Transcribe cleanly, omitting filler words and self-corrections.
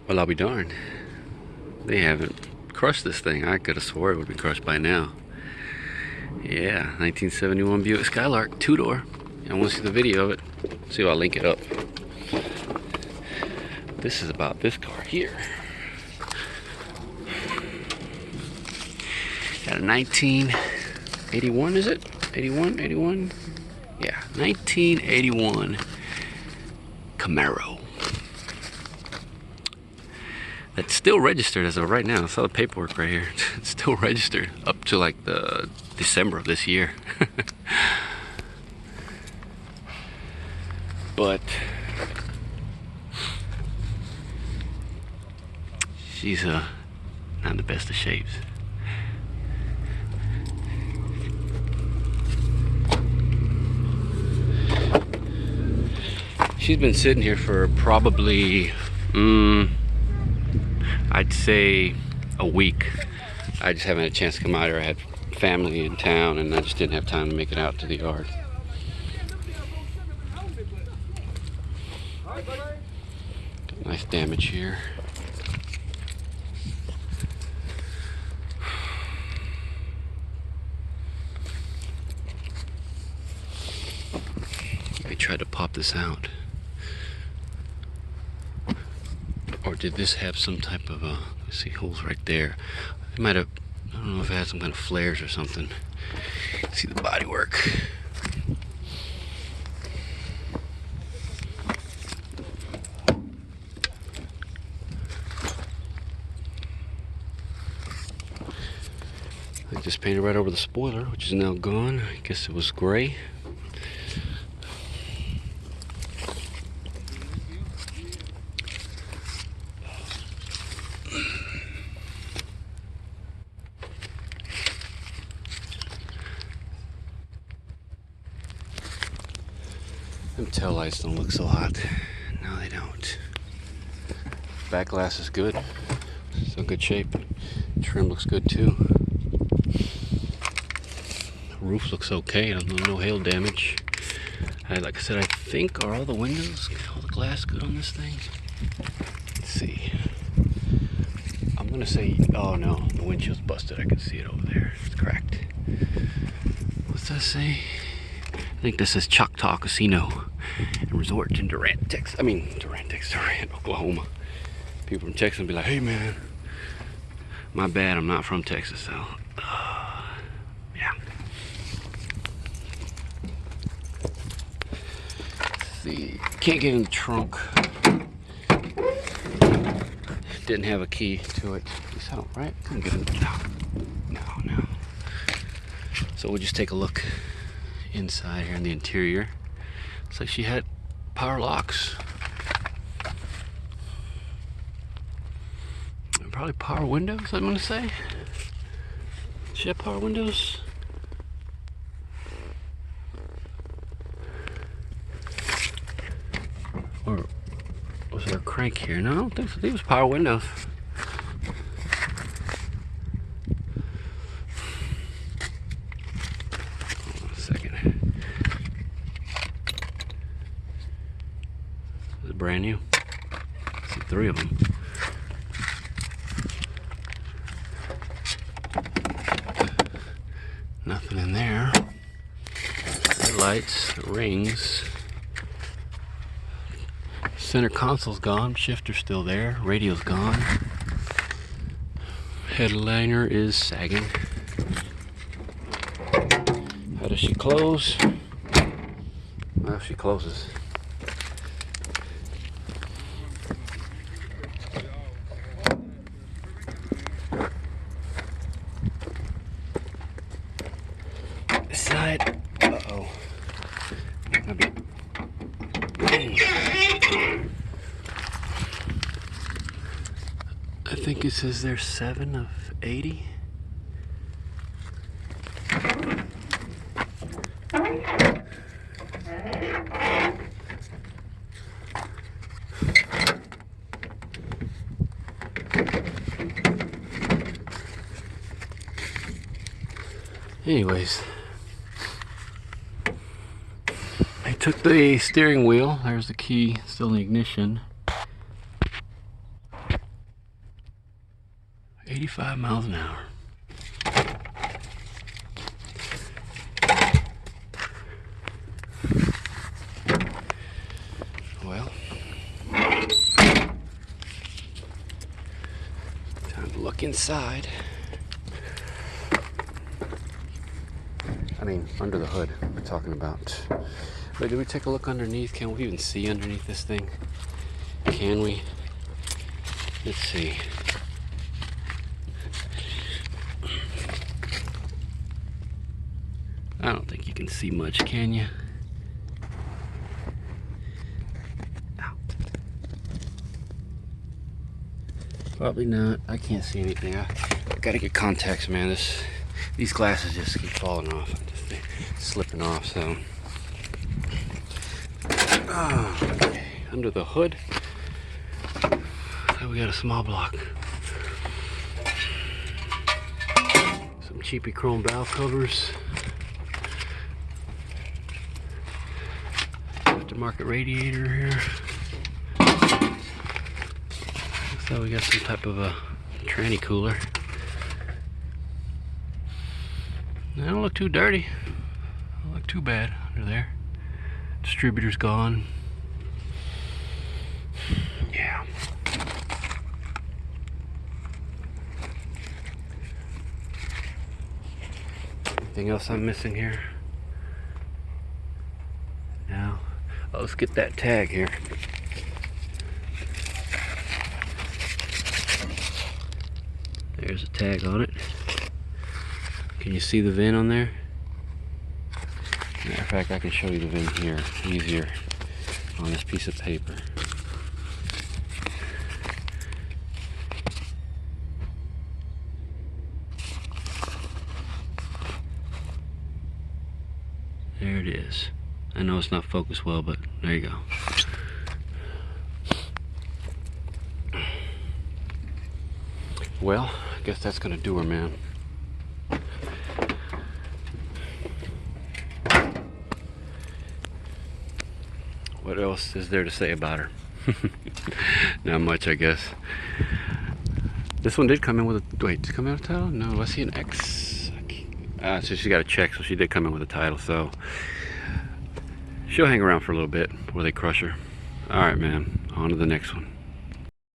Well, I'll be darned. They haven't crushed this thing. I could have swore it would be crushed by now. Yeah, 1971 Buick Skylark, two-door. I want to see the video of it. See if I'll link it up. This is about this car here. Got a 1981, is it? 81, 81? Yeah, 1981 Camaro. That's still registered as of right now. I saw the paperwork right here. It's still registered up to like the December of this year. But she's not in the best of shapes. She's been sitting here for probably I'd say a week. I just haven't had a chance to come out here. I had family in town and I just didn't have time to make it out to the yard. Got nice damage here. I tried to pop this out. Or did this have some type of let's see, holes right there. It might have, I don't know if it had some kind of flares or something. See the bodywork. I just painted right over the spoiler, which is now gone. I guess it was gray. Them tail lights don't look so hot. No, they don't. Back glass is good. Still good shape. Trim looks good too. Roof looks okay. No hail damage. Like I said, I think are all the windows, all the glass good on this thing? Let's see. I'm gonna say, oh no, the windshield's busted. I can see it over there. It's cracked. What's that say? I think this says Choctaw Casino and Resort in Durant, Texas. Durant, Oklahoma. People from Texas will be like, hey man, my bad, I'm not from Texas, so yeah. Let's see, can't get in the trunk. Didn't have a key to it. So, right? Couldn't get in. No. So we'll just take a look inside here in the interior. Looks like she had power locks. And probably power windows, I'm gonna say. She had power windows. Or was there a crank here? No, I don't think so. These was power windows. Brand new. See, 3 of them. Nothing in there. Headlights, rings. Center console's gone. Shifter's still there. Radio's gone. Headliner is sagging. How does she close? Well, she closes. Side. Uh-oh. I think it says there's 7 of 80. Anyways, I took the steering wheel. There's the key, still in the ignition. 85 miles an hour. Well, time to look inside. I mean, under the hood, we're talking about. But did we take a look underneath? Can we even see underneath this thing? Can we? Let's see. I don't think you can see much, can you? Ow. Probably not. I can't see anything. I gotta get contacts, man. These glasses just keep falling off. Just slipping off, so. Oh, okay. Under the hood. So we got a small block. Some cheapy chrome valve covers. Aftermarket radiator here. So we got some type of a tranny cooler. They don't look too dirty. Don't look too bad under there. Distributor's gone. Yeah. Anything else I'm missing here? No. Oh, let's get that tag here. There's a tag on it. Can you see the VIN on there? Matter of fact, I can show you the VIN here easier on this piece of paper. There it is. I know it's not focused well, but there you go. Well, I guess that's gonna do her, man. What else is there to say about her? Not much, I guess. This one did come in with a... Wait, did it come in with a title? No, I see an X. So she got a check, so she did come in with a title, so... She'll hang around for a little bit before they crush her. Alright, man. On to the next one.